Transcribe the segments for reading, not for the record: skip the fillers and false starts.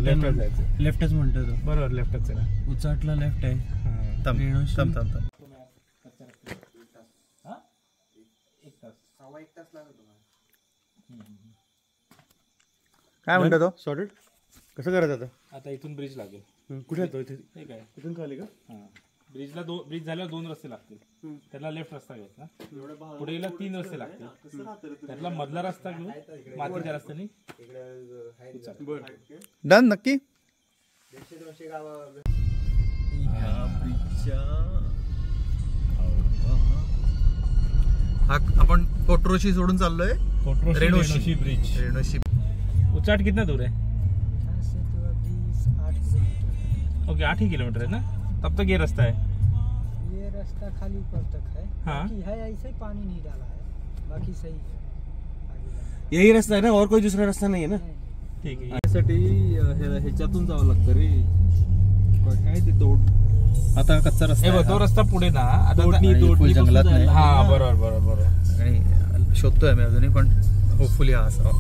लेफ्टच जायचं. लेफ्टच म्हणतो तो. बरोबर लेफ्टच आहे ना. उचाटला लेफ्ट आहे. थांब. काय म्हणतो तो सॉर्टेड कसं करायचं आता इथून ब्रिज लागेल. कुठे येतो इथे ठीक आहे. इथून खाली का? ब्रिजला ब्रिज झाल्यावर 2 रस्ते लागतील. त्याला लेफ्ट रस्ता घ्यायचा. पुढे गेला 3 रस्ते लागतील. त्यातला मधला रस्ता घेऊन मातीच्या रस्त्याने डन नक्की. आपण कोट्रोशी सोडून चाललोय. रेणोशी ब्रिज. रेणोशी. उचाट कितना दूर है? ओके 8 ही किलोमीटर है ना. तब तक ये रास्ता है. ये रास्ता खाली ऊपर तक है. हाँ है ऐसे ही पानी नहीं डाला है. बाकी सही है. यही रास्ता है ना और कोई दूसरा रास्ता नहीं है ना. ठीक आहे. यासाठी ह्याच्यातून जावं लागतं रे. काय ते तोड आता कच्चा रस्ता हे तो रस्ता पुढे ना. आता फुल जंगलात नाही. हा बरोबर. आणि शोधतोय मी अजूनही पण होपफुली हा असावा.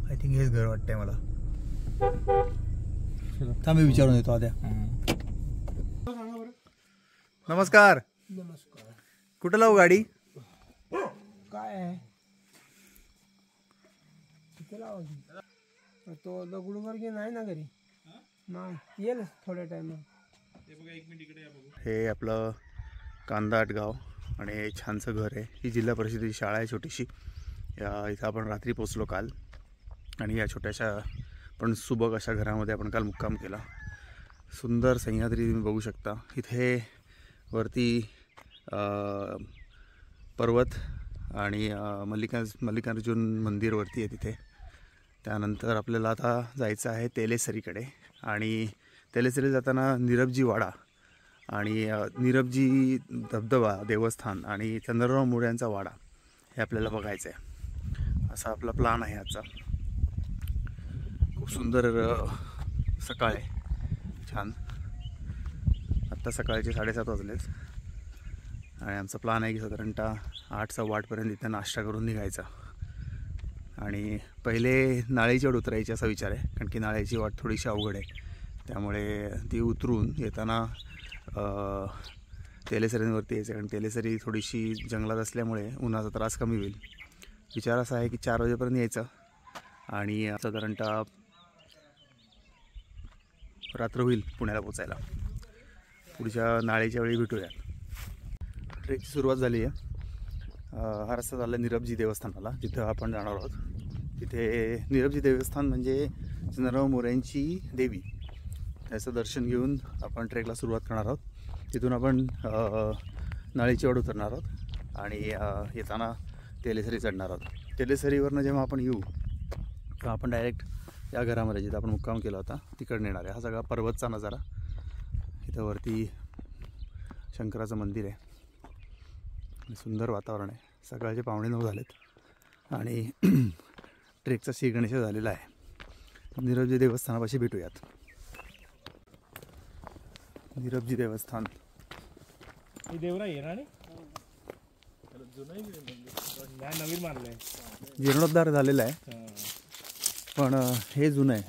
आय थिंक हेच घर वाटतंय मला. थांब मी विचारून येतो आद्या. नमस्कार. नमस्कार. कुठं लावू गाडी? काय आहे तिथे लावा. तो दगडूवर घे नाही ना घरी. नाही येईल थोड्या टाइम. हे आपलं कांदाट गाव आणि हे छानसं घर आहे. ही जिल्हा परिषदेची शाळा आहे छोटीशी. इथं आपण रात्री पोचलो काल आणि या छोट्याशा पण सुबक अशा घरामध्ये आपण काल मुक्काम केला. सुंदर सह्याद्री तुम्ही बघू शकता. इथे वरती पर्वत आणि मल्लिकार्जुन मंदिर वरती आहे तिथे. त्यानंतर आपल्याला आता जायचं आहे तेलेसरीकडे आणि तेलेसरी जाताना निरबजी वाडा आणि निरबजी धबधबा देवस्थान आणि चंद्रराव मोऱ्यांचा वाडा हे आपल्याला बघायचं आहे. असा आपला प्लान आहे आजचा. खूप सुंदर सकाळ आहे. छान. आत्ता सकाळचे 7:30 वाजलेत आणि आमचा प्लान आहे की साधारणतः 8-8:15 इथं नाश्ता करून निघायचा आणि पहिले नाळेची वाट उतरायची असा विचार आहे. कारण की नाळेची वाट थोडीशी अवघड आहे. त्यामुळे ती उतरून येताना तेलेसरीवरती यायचं. कारण तेलेसरी थोडीशी जंगलात असल्यामुळे उन्हाचा त्रास कमी होईल. विचार असा आहे की 4 वाजेपर्यंत यायचं आणि साधारणतः रात्र होईल पुण्याला पोचायला. पुढच्या नाळेच्या वेळी भेटूया. ट्रेकची सुरुवात झाली आहे. हा रस्ता चालला निरबजी देवस्थानाला जिथं आपण जाणार आहोत. तिथे निरबजी देवस्थान म्हणजे चंद्रराव मोऱ्यांची देवी. त्याचं दर्शन घेऊन आपण ट्रेकला सुरुवात करणार आहोत. तिथून आपण नाळेची वाट उतरणार आहोत आणि येताना तेलेसरी चढणार आहोत. तेलेसरीवरनं जेव्हा आपण येऊ तेव्हा आपण डायरेक्ट या घरामध्ये जिथं आपण मुक्काम केला होता तिकडे येणार आहे. हा सगळा पर्वतचा नजारा. इथं वरती शंकराचं मंदिर आहे. सुंदर वातावरण आहे. सकाळचे 8:45 झालेत आणि ट्रेकचा श्रीगणेश झालेला आहे. निरबजी देवस्थानापाशी भेटूयात. निरबजी देवस्थान ही देवराई आहे ना. नवीन मानलंय. जीर्णोद्धार झालेला आहे पण हे जुनं आहे.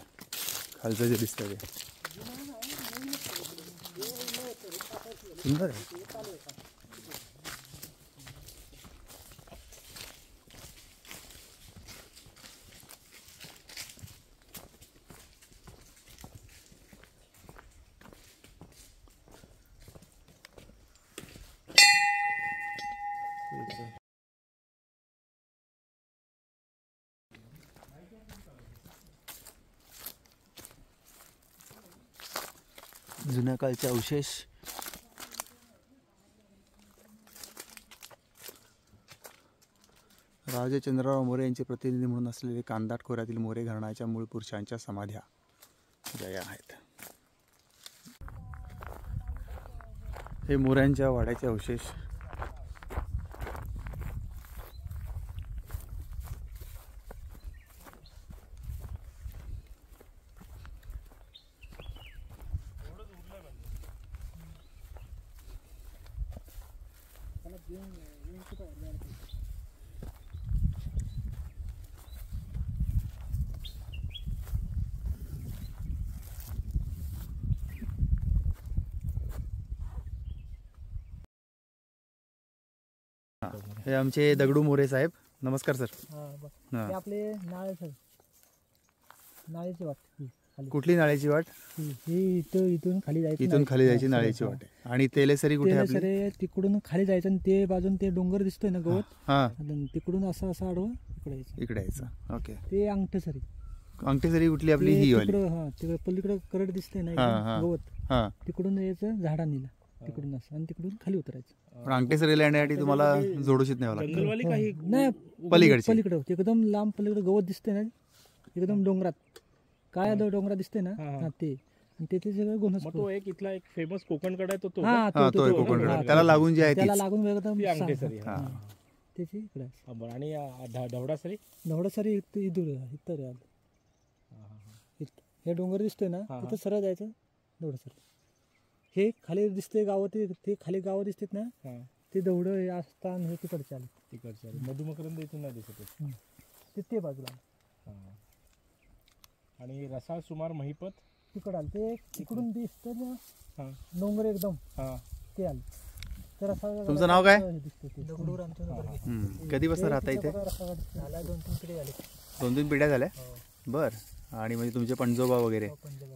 खालचं जे दिसतं ते सुंदर आहे. जुन्या काळचे अवशेष. राजे चंद्रराव मोरे यांचे प्रतिनिधी म्हणून असलेले कांदाट खोऱ्यातील मोरे घराण्याच्या मूळ पुरुषांच्या समाध्या ज्या आहेत. हे मोऱ्यांच्या वाड्याचे अवशेष. हे आमचे दगडू मोरे साहेब. नमस्कार सर. ते आपले नाळे सर, नाळेची वाट खाली. कुठली नाळेची वाट? ही इथून खाली जायचं. इथून खाली जायची नाळेची वाट आहे. आणि तेलेसरी कुठे आपली? सरे तिकडून खाली जायचं आणि ते बाजून ते डोंगर दिसतोय ना गवत, हा तिकडून असं असं आडवं इकडे यायचं. इकडे यायचं. ओके. ते अंगठेसरी. अंगठेसरी कुठली आपली? ही वाली. हा तिकडे पलीकडे करड दिसतंय ना हा, एकदम हा. गवत, हा. तिकडून यायचं झाडांनीला, तिकडून असं आणि तिकडून खाली उतरायचं. पण अंगठेसरीला येण्यासाठी तुम्हाला जोडोशीत न्यावं लागतं. जंगलवाली काही नाही पलीकडची? पलीकडे एकदम लांब पलीकडे गवत दिसतंय ना एकदम डोंगरात, काय डोंगरात दिसतंय ना, हा ते, आणि त्याचे सगळं गोनस. मग तो एक इथला एक फेमस कोकणकडा आहे तो हा हा तो आहे कोकणकडा. त्याला लागून जे आहे त्याला तीच. लागून एकदम ती अंगठेसरी आहे. हा. त्याची इकडे हा, बरं. आणि ढवडासरी नवडासरी इथं हे डोंगर दिसतोय ना, तिथं सरळ जायचं दौडसरी. हे खाली दिसते गाव, ते खाली गावं दिसतात ना, ते दौड आस्थान हे तिकडचे आले. तिकडचे मधुमकरंद इथून नाही दिसत आहे. ते बाजूला आणि रसाळ सुमार महिपत तिकडं आलं. ते तिकडून दिसतं ना हा. डोंगर एकदम, हा. ते आलं. तर असं तुमचं नाव काय? दगडूर आमचं कधीपासून राहता इथे? 2-3 पिढी झाली. 2-3 पिढ्या झाल्या. बर. आणि म्हणजे तुमचे पणजोबा वगैरे.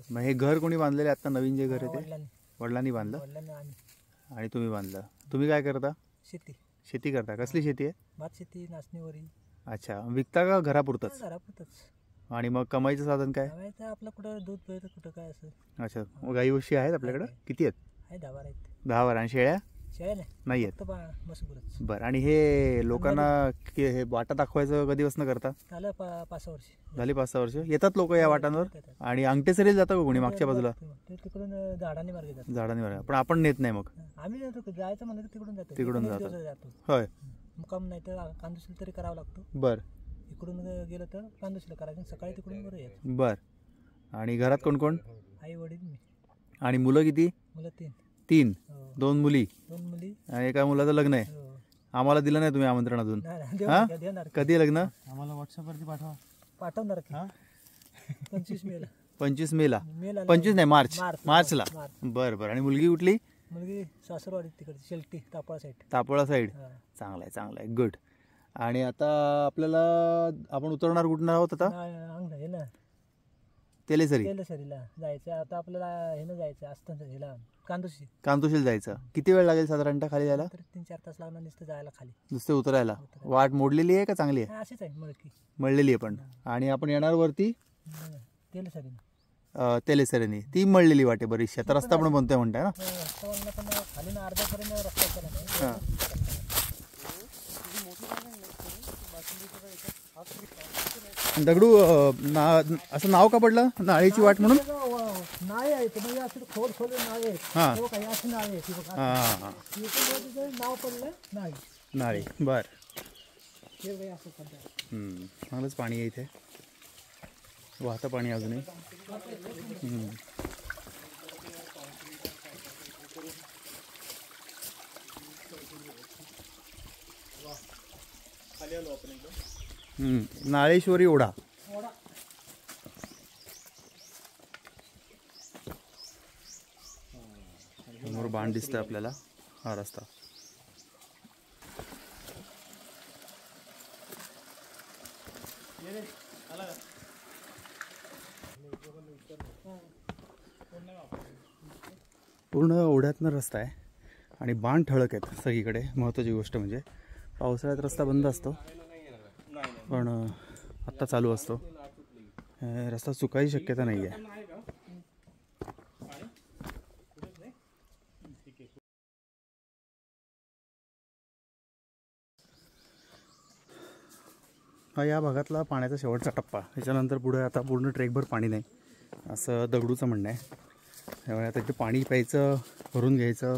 मग हे घर कोणी बांधलेले आता नवीन जे घर आहे ते? वडिलांनी बांधलं आणि तुम्ही बांधलं. तुम्ही काय करता? शेती. शेती करता. कसली शेती आहे? भात शेती, नाचणीवरी. अच्छा. विकता का घरापुरतच? घरापुरतच. आणि मग कमाईचं साधन काय? आपलं कुठं दूध पिळतं, कुठं काय असं. अच्छा. मग गाई वशी आहेत आपल्याकडं? किती आहेत? आहे 10 आहेत. 10 आणि शेळ्या शेळ्या नाही आहेत? मसुरच. बरं. आणि हे लोकांना हे वाटा दाखवायचं कधीपासून करता? झालं 5 वर्ष झाली 5-6 वर्ष. येतात लोक या वाटांवर? आणि अंगठेसरीला जातं का कोणी मागच्या बाजूला? ते तिकडून झाडांनी मार्गे जातात. झाडांनी मार्गे. पण आपण नेत नाही मग? आम्ही जातो, जायचं म्हणलं तिकडून जातो. तिकडून एक दिवस जातात. जातो. होय. मुक्काम नाही तर कांदुशील तरी करावं लागतो. बर. इकडून गेलं तर कांदुशील करायचं, सकाळी तिकडून बरं यायचं. बर. आणि घरात कोण कोण? आई वडील मी. आणि मुलं किती? मुलं 3. हो. 2 मुली. 2 मुली. आणि एका मुलाचं लग्न आहे. हो. आम्हाला दिलं नाही तुम्ही आमंत्रण अजून? नाही, हा? देणार. कधी लग्न? आम्हाला व्हॉट्सअपवरती पाठवणार की 25 मेला. 25 मेला? मेला 25 नाही, मार्चला. मार्च. बरं बरं. आणि मुलगी कुठली? मुलगी सासरवाडी तिकडची, शेलटी, तापळा साईड. तापोळा साईड. चांगला आहे, चांगला आहे. गुड. आणि आता आपल्याला आपण उतरणार कुठं आहोत आता? हे ना तेलेसरी. तेलेसरीला जायचं. आता आपल्याला हे ना जायचं असतं ह्याला कांदोशी. कांतोशील जायचं. किती वेळ लागेल साधारणतः खाली जायला? 3-4 तास लागणार नुसतं जायला खाली. नुसते उतरायला? वाट मोडलेली आहे का चांगली आहे? अशीच आहे मळकी. मळलेली आहे पण. आणि आपण येणार वरती तेलेसरी. तेलेसरीनी. ती मळलेली वाट आहे बरीचशी. आता रस्ता पण बनतोय म्हणताय ना? पण खाली ना अर्ध्यापर्यंत रस्ता केला नाही. दगडू असं नाव का पडलं नाळीची वाट म्हणून? नाळे आहेत म्हणजे असे खोल खोल नाळे आहेत. हा. अशी नाळे आहेत हां. नाव पडलं नाळी. नाळी. बर. असं चांगलंच पाणी आहे इथे. वाहतं पाणी अजूनही. नाळेश्वरी ओढा. समोर बाण दिसतंय आपल्याला. हा रस्ता. पूर्ण ओढ्यातनं रस्ता आहे आणि बाण ठळक आहेत सगळीकडे. महत्त्वाची गोष्ट म्हणजे पावसाळ्यात रस्ता बंद असतो पण आत्ता चालू असतो. रस्ता चुकायची शक्यता नाही आहे. हा या भागातला पाण्याचा शेवटचा टप्पा. त्याच्यानंतर पुढे आता पूर्ण ट्रेकभर पाणी नाही असं दगडूचं म्हणणं आहे. त्यामुळे आता इथे पाणी प्यायचं, भरून घ्यायचं,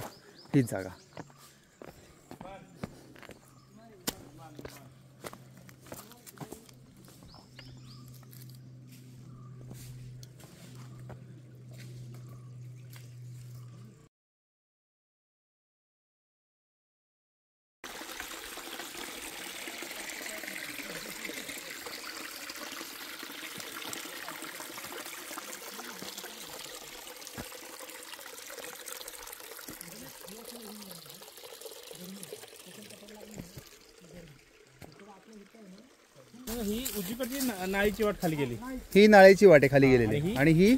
हीच जागा. ही उजवीकडची नाळीची वाट खाली गेली, ही नाळेची वाटे खाली गेलेली आणि ही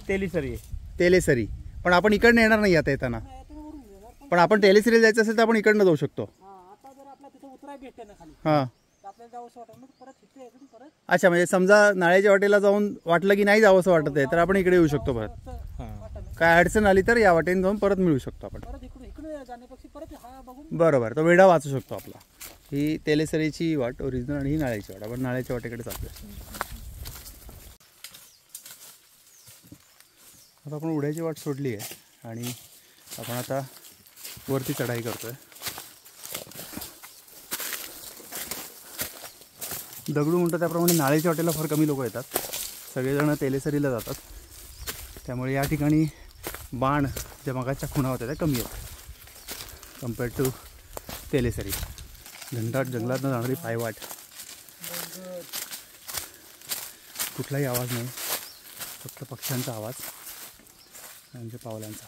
तेलीसरी आहे. तेलेसरी. पण आपण इकडनं येणार नाही आता येताना. पण आपण तेलेसरीला जायचं असेल तर आपण इकडनं जाऊ शकतो. आता जर आपला तिथे उतराय भेटते ना खाली, हां आपल्याला जावं असं वाटत परत इथे येतो परत. अच्छा, म्हणजे समजा नाळेच्या वाटेला जाऊन वाटलं की नाही जावं असं वाटत आहे तर आपण इकडे येऊ शकतो परत. काय अडचण आली तर या वाटेने जाऊन परत मिळू शकतो आपण. परत इकडे जाण्यापेक्षा परत हा बघून बरोबर, तो वेढा वाचू शकतो आपला. ही तेलेसरीची वाट ओरिजिनल आणि ही नाळेची वाट. आपण नाळेच्या वाटेकडे चालतोय. आता आपण उड्याची वाट सोडली आहे आणि आपण आता वरती चढाई करतोय. दगडू म्हणतो त्याप्रमाणे नाळेच्या वाटेला फार कमी लोक येतात, सगळेजण तेलेसरीला जातात. त्यामुळे या ठिकाणी बाण ज्या मगाच्या खुणा होत्या त्या कमी आहेत कम्पेअर्ड टू तेलेसरी. घनदाट जंगलातनं जाणारी पायवाट, कुठलाही आवाज नाही, फक्त पक्ष्यांचा आवाज, त्यांच्या पावलांचा.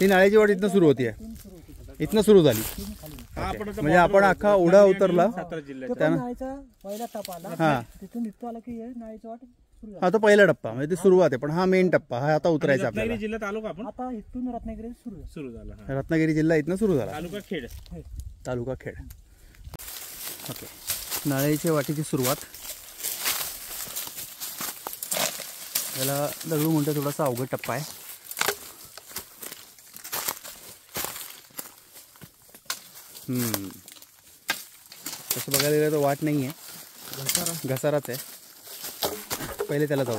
ही नाळेची वाट इथनं सुरू होती, इथनं सुरू झाली. म्हणजे आपण अख्खा ओढा उतरला सातारा जिल्ह्यात तो पण नाळीचा पहिला टप्पा आला. हा तिथून इथं आला की हे नाळीची वाट सुरू हा तो पहिला टप्पा म्हणजे ती सुरुवात आहे. पण हा मेन टप्पा हा आता उतरायचा रत्नागिरी आपल्याला. जिल्ह्यात आलो का आपण? आता इथून रत्नागिरी सुरू आहे. सुरू झाला हा. रत्नागिरी जिल्हा इथनं सुरू झाला. तालुका खेड. तालुका खेड. ओके, नाळेच्या वाटेची सुरुवात. याला दगडू म्हणतो थोडासा अवघड टप्पा आहे. तसं बघायला गेलं तर वाट नाही आहे, घसाराच आहे. पहिले त्याला जाऊ.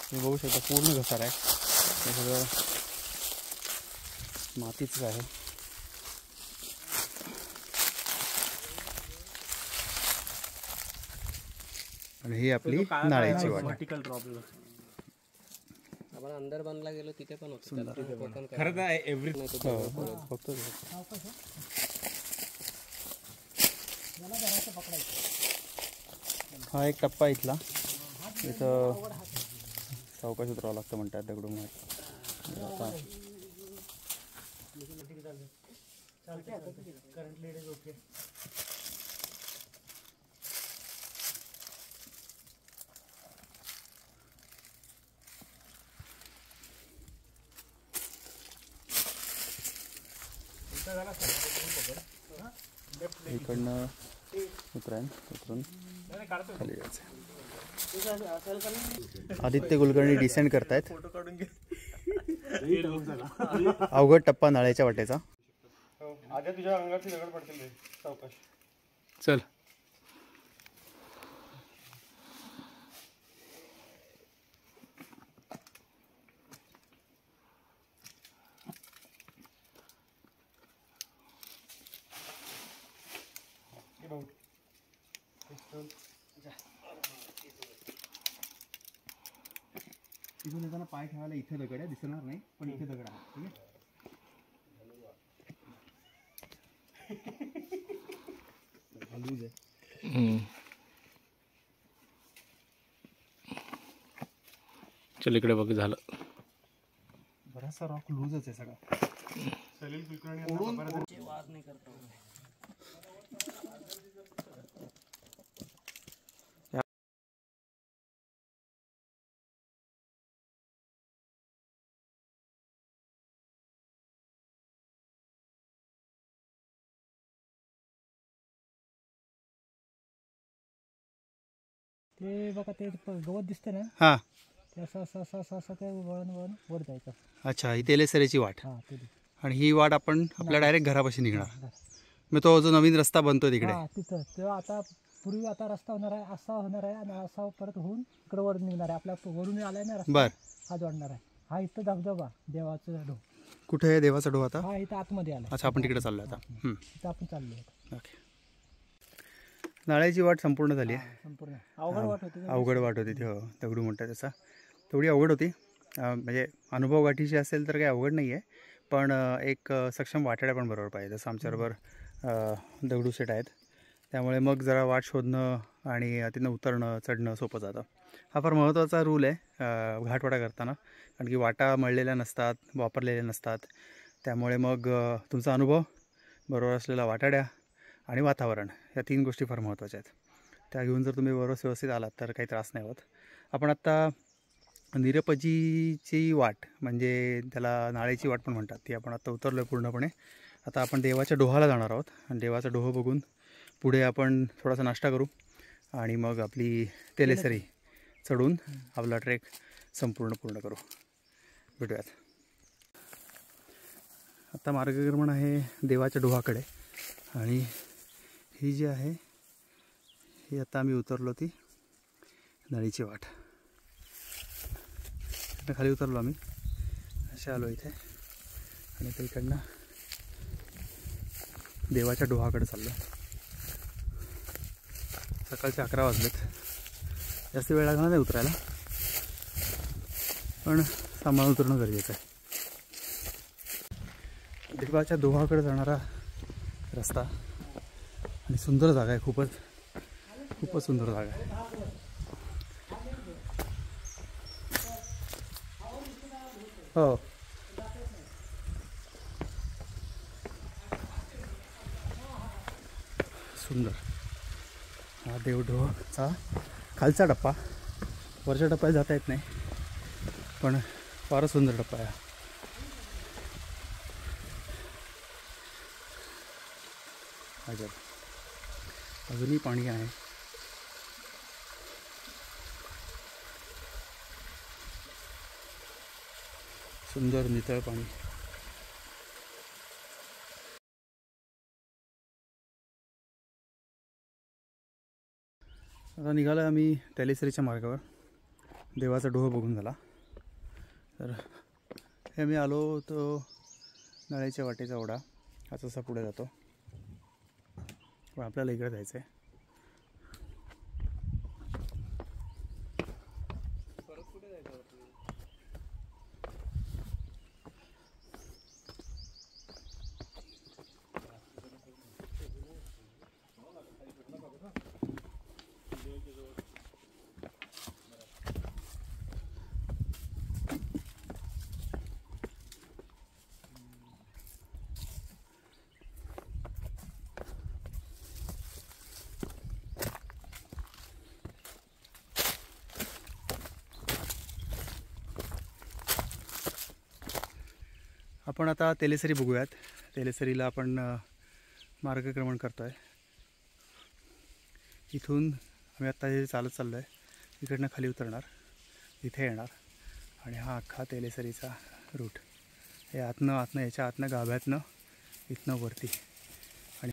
तुम्ही बघू शकता पूर्ण घसारा आहे, हे सगळं मातीच आहे. आणि ही आपली नाळेची वाट. व्हर्टिकल प्रॉब्लेम आपण अंदर बांधला गेलो तिथे पण होतं. खरं तर एव्हरी फक्त हा एक टप्पा इथला. इथं सावकाश उतरावं लागतं म्हणतात दगडूमुळे. आता इकडनं उतरून खाली जायचं. आदित्य कुलकर्णी डिसेंड करतायत. अवघड टप्पा नाळेच्या वाटेचा. चल इथून येताना पाय ठेवायला इथे दगड आहे, दिसणार नाही पण इथे दगड आहे. ठीक आहे, लूज आहे. चल इकडे बघ, झालं. बराचसा रॉक लूजच आहे सगळा. ते बघा ते गवत दिसतं ना, हा ते असं असं असं असं असं ते वळण वळण वर जायचं. अच्छा, ही तेलेसरीची वाट. हा ते आणि ही वाट आपण आपल्या डायरेक्ट घरापाशी निघणार. मग तो जो नवीन रस्ता बनतोय तिकडे. हा तिथं तेव्हा आता पूर्वी आता रस्ता होणार आहे, असा होणार आहे आणि असा परत होऊन इकडे वर निघणार आहे. आपल्या वरून आलाय ना रस्ता, बर, हा जोडणार आहे. हा इथं धबधबा देवाचं डो, कुठे आहे देवाचा डो आता? हा इथं आतमध्ये आला. अच्छा, आपण तिकडे चाललो आता. इथं आपण चाललो. ओके, नाळेची वाट संपूर्ण झाली आहे. संपूर्ण अवघड वाट होती. अवघड वाट होती ती, हो. दगडू म्हणतात त्याचा तेवढी अवघड होती. म्हणजे अनुभव गाठीशी असेल तर काही अवघड नाही आहे, पण एक सक्षम वाटाड्या पण बरोबर पाहिजे. जसं आमच्याबरोबर दगडूशेठ आहेत, त्यामुळे मग जरा वाट शोधणं आणि तिथनं उतरणं चढणं सोपं जातं. हा फार महत्त्वाचा रूल आहे घाटवाटा करताना, कारण की वाटा मळलेल्या नसतात, वापरलेल्या नसतात. त्यामुळे मग तुमचा अनुभव, बरोबर असलेला वाटाड्या आणि वातावरण, या 3 गोष्टी फार महत्त्वाच्या आहेत. त्या घेऊन जर तुम्ही बरोबर व्यवस्थित आलात तर काही त्रास नाही होत. आपण आत्ता निरपजीची वाट, म्हणजे त्याला नाळेची वाट पण म्हणतात, ती आपण आत्ता उतरलो आहे पूर्णपणे. आता आपण देवाच्या डोहाला जाणार आहोत आणि देवाचा डोह बघून पुढे आपण थोडासा नाश्ता करू आणि मग आपली तेलेसरी चढून आपला ट्रेक पूर्ण करू. भेटूयात. आता मार्गक्रमण आहे देवाच्या डोहाकडे आणि ही जी आहे ही आता आम्ही उतरलो ती नळीची वाट. इकडनं खाली उतरलो आम्ही, असे आलो इथे आणि आता इकडनं देवाच्या डोहाकडे चाललो. सकाळचे 11 वाजलेत. जास्त वेळ लागणार नाही उतरायला, पण सांभाळून उतरणं गरजेचं आहे. देवाच्या डोहाकडे जाणारा रस्ता आणि सुंदर जागा आहे, खूपच सुंदर जागा आहे. हो, सुंदर. हा देवडोहाचा खालचा टप्पा, वरच्या टप्प्यात जाता येत नाही, पण फारच सुंदर टप्पा आहे. अजब, अजूनही पाणी आहे. सुंदर नितळ पाणी. आता निघालो आम्ही तेलेसरीच्या मार्गावर. देवाचा डोह बघून झाला. तर हे मी आलो तो नळ्याच्या वाटेचा ओढा, हा तसा पुढे जातो, पण आपल्याला इकडे जायचं आहे. आपण आता तेलेसरी बघूयात. तेलेसरीला आपण मार्गक्रमण करतो आहे. इथून आम्ही आत्ता हे चालत चाललो आहे, इकडनं खाली उतरणार, इथे येणार आणि हा अख्खा तेलेसरीचा रूट. हे आतनं याच्या आतनं गाभ्यातनं इथनं वरती. आणि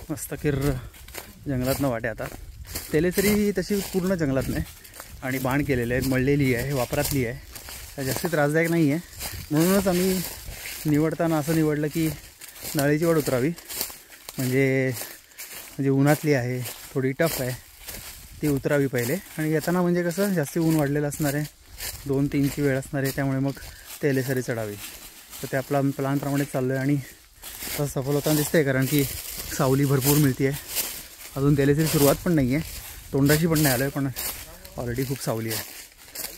मस्त किर्र जंगलातनं वाटे. आता तेलेसरी तशी पूर्ण जंगलात नाही आणि बाण केलेले आहे, मळलेली आहे, वापरातली आहे, जास्त त्रासदायक नाही आहे. म्हणूनच आम्ही निवडताना असं निवडलं की नळीची वाट उतरावी, म्हणजे उन्हातली आहे, थोडी टफ आहे, ती उतरावी पहिले. आणि येताना म्हणजे कसं जास्त ऊन वाढलेलं असणार आहे, 2-3ची वेळ असणार आहे, त्यामुळे मग तेलेसरी चढावी. तर ते आपला प्लॅनप्रमाणे चाललो आहे आणि तसं सफल होताना दिसतंय, कारण की सावली भरपूर मिळते आहे. अजून तेलेसरी सुरुवात पण नाही आहे, तोंडाशी पण नाही आलो आहे, पण ऑलरेडी खूप सावली आहे.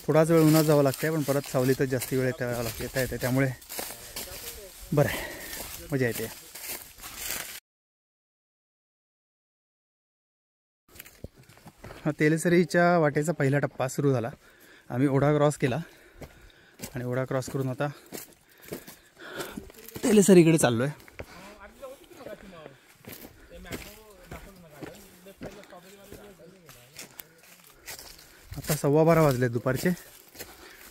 थोडाच वेळ उन्हात जावं लागतं आहे, पण परत सावलीतच जास्त वेळ येता येते, त्यामुळे बरं आहे, मजा येते. हा तेलेसरीच्या वाटेचा पहिला टप्पा सुरू झाला. आम्ही ओढा क्रॉस केला आणि ओढा क्रॉस करून आता तेलेसरीकडे चाललो आहे. आता 12:15 वाजले दुपारचे.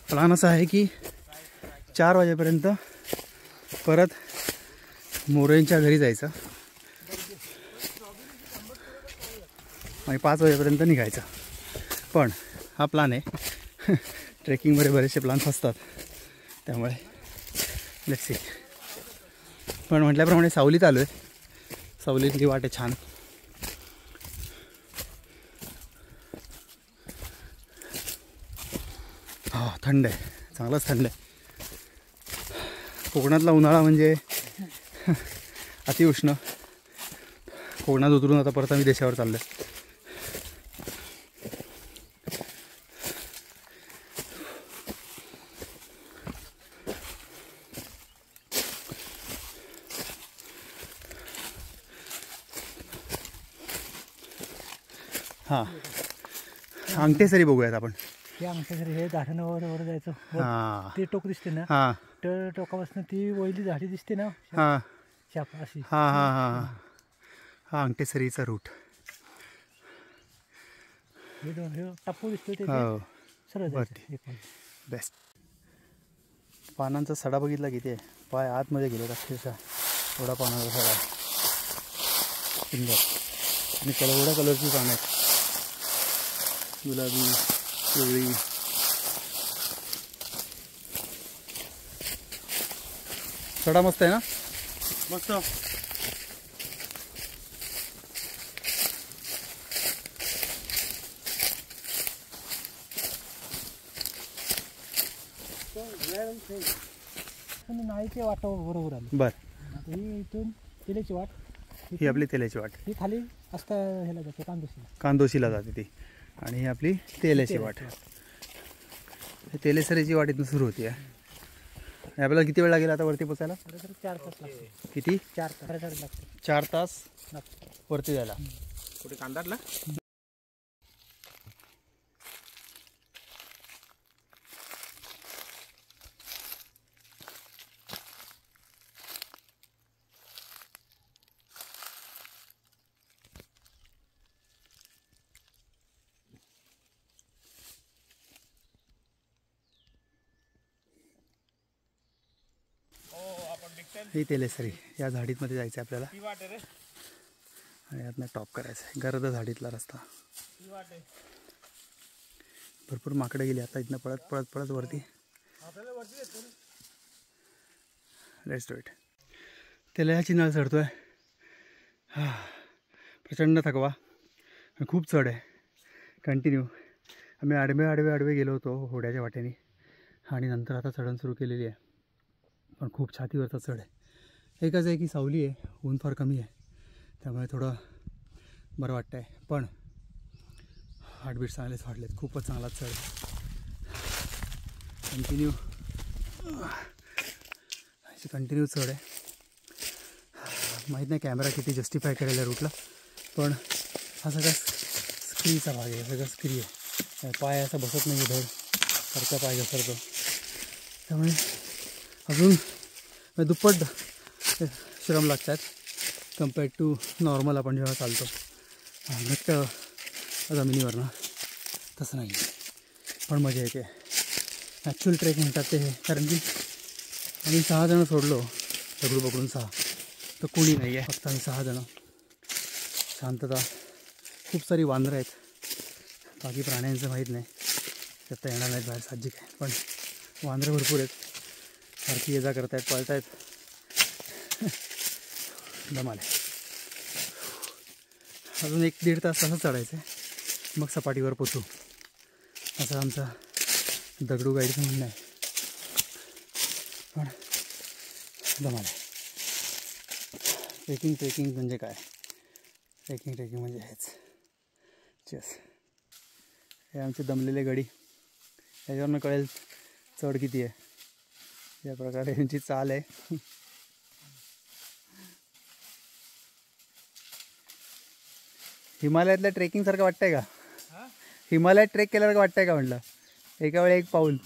प्लॅन असा आहे की 4 वाजेपर्यंत परत मोरेंच्या घरी जायचं आणि 5 वाजेपर्यंत निघायचं. पण हा प्लॅन आहे, ट्रेकिंगमध्ये बरेचसे प्लॅन फसतात, त्यामुळे लेट्स सी. पण म्हटल्याप्रमाणे सावलीत आलो आहे, सावलीतली वाट आहे छान. थंड आहे, चांगलाच थंड आहे. कोकणातला उन्हाळा म्हणजे अतिउष्ण. कोकणात उतरून आता परत आम्ही देशावर चाललो आहे. हां, अंगठेसरी बघूयात आपण. ते आमच्या घरी हे झाडानं वर जायचं. हां ते टोक दिसते ना, हां तर टोकापासून ती वैली झाडी दिसते ना, हां शाप अशी. हां हां हां हा अंगठेसरीचा रूट. हे टापू दिसतो ते हो सरळ वरती. जायचं एक वाली. बेस्ट. पानांचा सडा बघितला किती आहे, पाय आतमध्ये गेले अक्षरशः. एवढा पानाचा सडा आहे, सुंदर. आणि एवढ्या कलरची पानं आहेत, गुलाबी, पिवळी. सडा मस्त आहे ना, मस्त. नाळीची वाट बरोबर आली. बर. ही इथून तेलाची वाट, ही आपली तेलाची वाट, ही खाली असता ह्याला जाते कांदोशीला. कांदोशीला जाते ती. आणि ही आपली तेलाची वाट. तेलेसरीची वाट इथून सुरू होती आहे. आपल्याला किती वेळ लागेल आता वरती पोचायला? 4 तास लागते. किती? 4 तास लागते. 4 तास लागते वरती जायला. कुठे कांदारला? ही तेलेसरी, या झाडीमध्ये जायचं आहे आपल्याला. आणि यातनं टॉप करायचं आहे. गर्द झाडीतला रस्ता. भरपूर माकडे गेली आता इथनं पळत पळत पळत वरती. Let's do it. तेलाची नळ चढतोय. प्रचंड थकवा, खूप चढ आहे कंटिन्यू. आम्ही आडवे आडवे आडवे गेलो होतो होड्याच्या वाटेने, आणि नंतर आता चढण सुरू केलेली आहे. पण खूप छातीवरचा चढ आहे. एकच आहे की सावली आहे, ऊन फार कमी आहे, त्यामुळे थोडं बरं वाटतं आहे. पण हार्टबीट चांगलेच वाढलेत. खूपच चांगला चढ कंटिन्यू चढ आहे. माहीत नाही कॅमेरा किती जस्टिफाय करेल या रूटला, पण हा सगळा स्क्रीचा भाग आहे, सगळा स्क्री आहे. पाय असा बसत नाही धड, सारखा पाय घसरतो. त्यामुळे अजून दुप्पट श्रम लागतात कम्पेअर्ड टू नॉर्मल आपण जेव्हा चालतो घट्ट जमिनीवर ना, तसं नाही. पण मजा येते. ॲक्च्युअल ट्रेक म्हणतात ते हे, कारण की आम्ही 6 जणं सोडलो दगड पकडून 6, तर कोणी नाही आहे, फक्त आम्ही 6 जणं. शांतता. खूप सारी वानरं आहेत, बाकी प्राण्यांचं माहीत नाही, त्यात येणार नाहीत बाहेर, साहजिक आहे. पण वानरं भरपूर आहेत, सारखी ये जा करत आहेत, पळत आहेत. दमाले. अजून 1-1.5 तास असं चढायचं आहे, मग सपाटीवर पोचू, असं आमचा दगडू गाईडचं म्हणणं आहे. पण दमाले. ट्रेकिंग म्हणजे काय? ट्रेकिंग म्हणजे हेच. चेस. हे आमचे दमलेले गडी, याच्यावरनं कळेल चढ किती आहे. या प्रकारे यांची चाल आहे. हिमालयातल्या ट्रेकिंगसारखं वाटतंय का? हिमालयात ट्रेक केल्यासारखं वाटतंय का म्हटलं? एका वेळी एक पाऊल.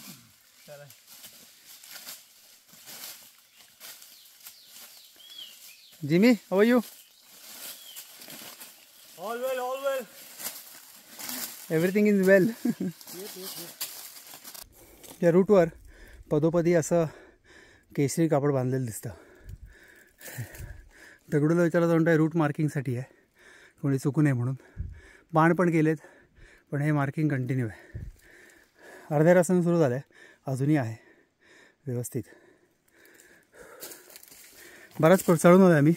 Jimmy, how are you? All well. Everything is well. या रूटवर पदोपदी असं केसरी कापड बांधलेलं दिसतं. दगडूला विचारलं जाऊन रूट मार्किंगसाठी आहे, कोणी चुकू नये म्हणून. बाण पण केलेत, पण हे मार्किंग कंटिन्यू आहे. अर्ध्या रस्त्यानं सुरू झालं आहे, अजूनही आहे व्यवस्थित. बराच चढून होतो आम्ही.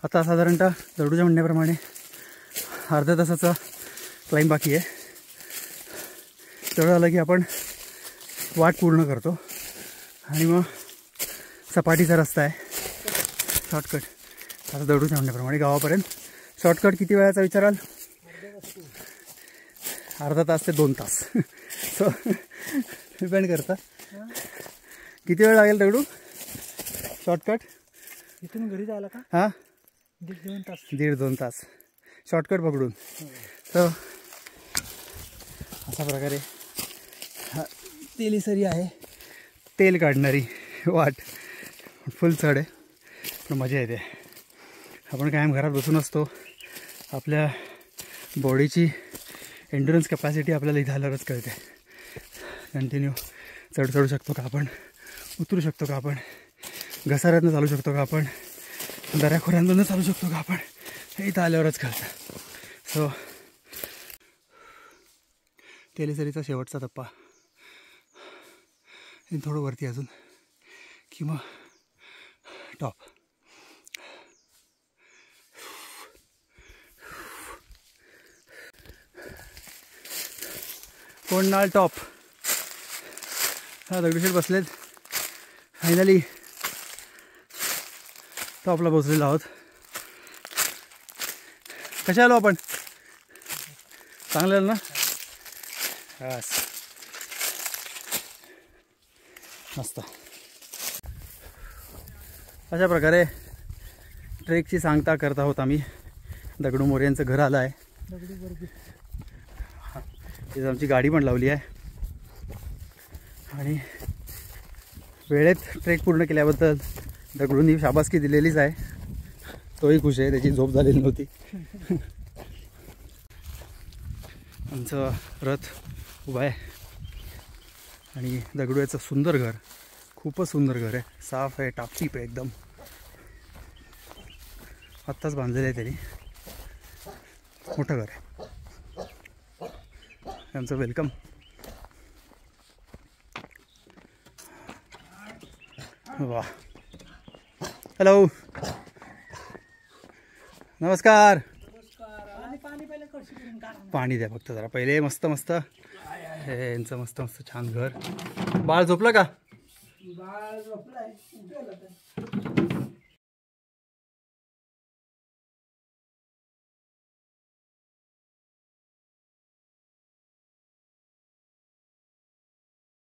आता साधारणतः दगडूच्या म्हणण्याप्रमाणे अर्ध्या तासाचा क्लाइंब बाकी आहे. तेवढं आलं की आपण वाट पूर्ण करतो आणि मग सपाटीचा रस्ता आहे शॉर्टकट. आता दगडू थांबण्याप्रमाणे गावापर्यंत शॉर्टकट किती वेळाचा विचाराल? अर्धा तास ते 2 तास. सो डिपेंड करतं किती वेळ लागेल दगडू शॉर्टकट. इथून घरी जायला का? हां 1.5-2 तास. 1.5-2 तास शॉर्टकट पकडून. तर अशा प्रकारे तेलीसरी आहे, तेल काढणारी वाट. फुल चढ आहे पण मजा येते. आपण कायम घरात बसून असतो. आपल्या बॉडीची एंड्युरन्स कॅपॅसिटी आपल्याला इथं आल्यावरच कळते. कंटिन्यू चढू शकतो का आपण, उतरू शकतो का आपण, घसाऱ्यातनं चालू शकतो का आपण, दऱ्याखोऱ्यांमधून चालू शकतो का आपण, हे इथं आल्यावरच कळतं. सो तेलीसरीचा शेवटचा टप्पा थोडं वरती अजून किंवा टॉप. कोंडनाळ टॉप. हा दगडूशेठ बसलेत. फायनली टॉपला पोहोचलेलो आहोत. कशा आलो आपण? चांगलं आलं ना? बस मस्त. अशा प्रकारे ट्रेकची सांगता करत आहोत आम्ही. दगडू मोरे यांचं घर आलं आहे. तिथं आमची गाडी पण लावली आहे आणि वेळेत ट्रेक पूर्ण केल्याबद्दल दगडूंनी शाबासकी दिलेलीच आहे. तोही खुश आहे, त्याची झोप झालेली नव्हती. आमचं रथ उभा आहे आणि दगडू याचं सुंदर घर, खूपच सुंदर घर आहे. साफ आहे, टापटीप आहे एकदम. आत्ताच बांधलेलं आहे त्यांनी. मोठं घर आहे. आमचं वेलकम. वा, हॅलो, नमस्कार. पाणी द्या फक्त जरा पहिले. मस्त मस्त हे यांचं मस्त मस्त छान घर. बाळ झोपलं का?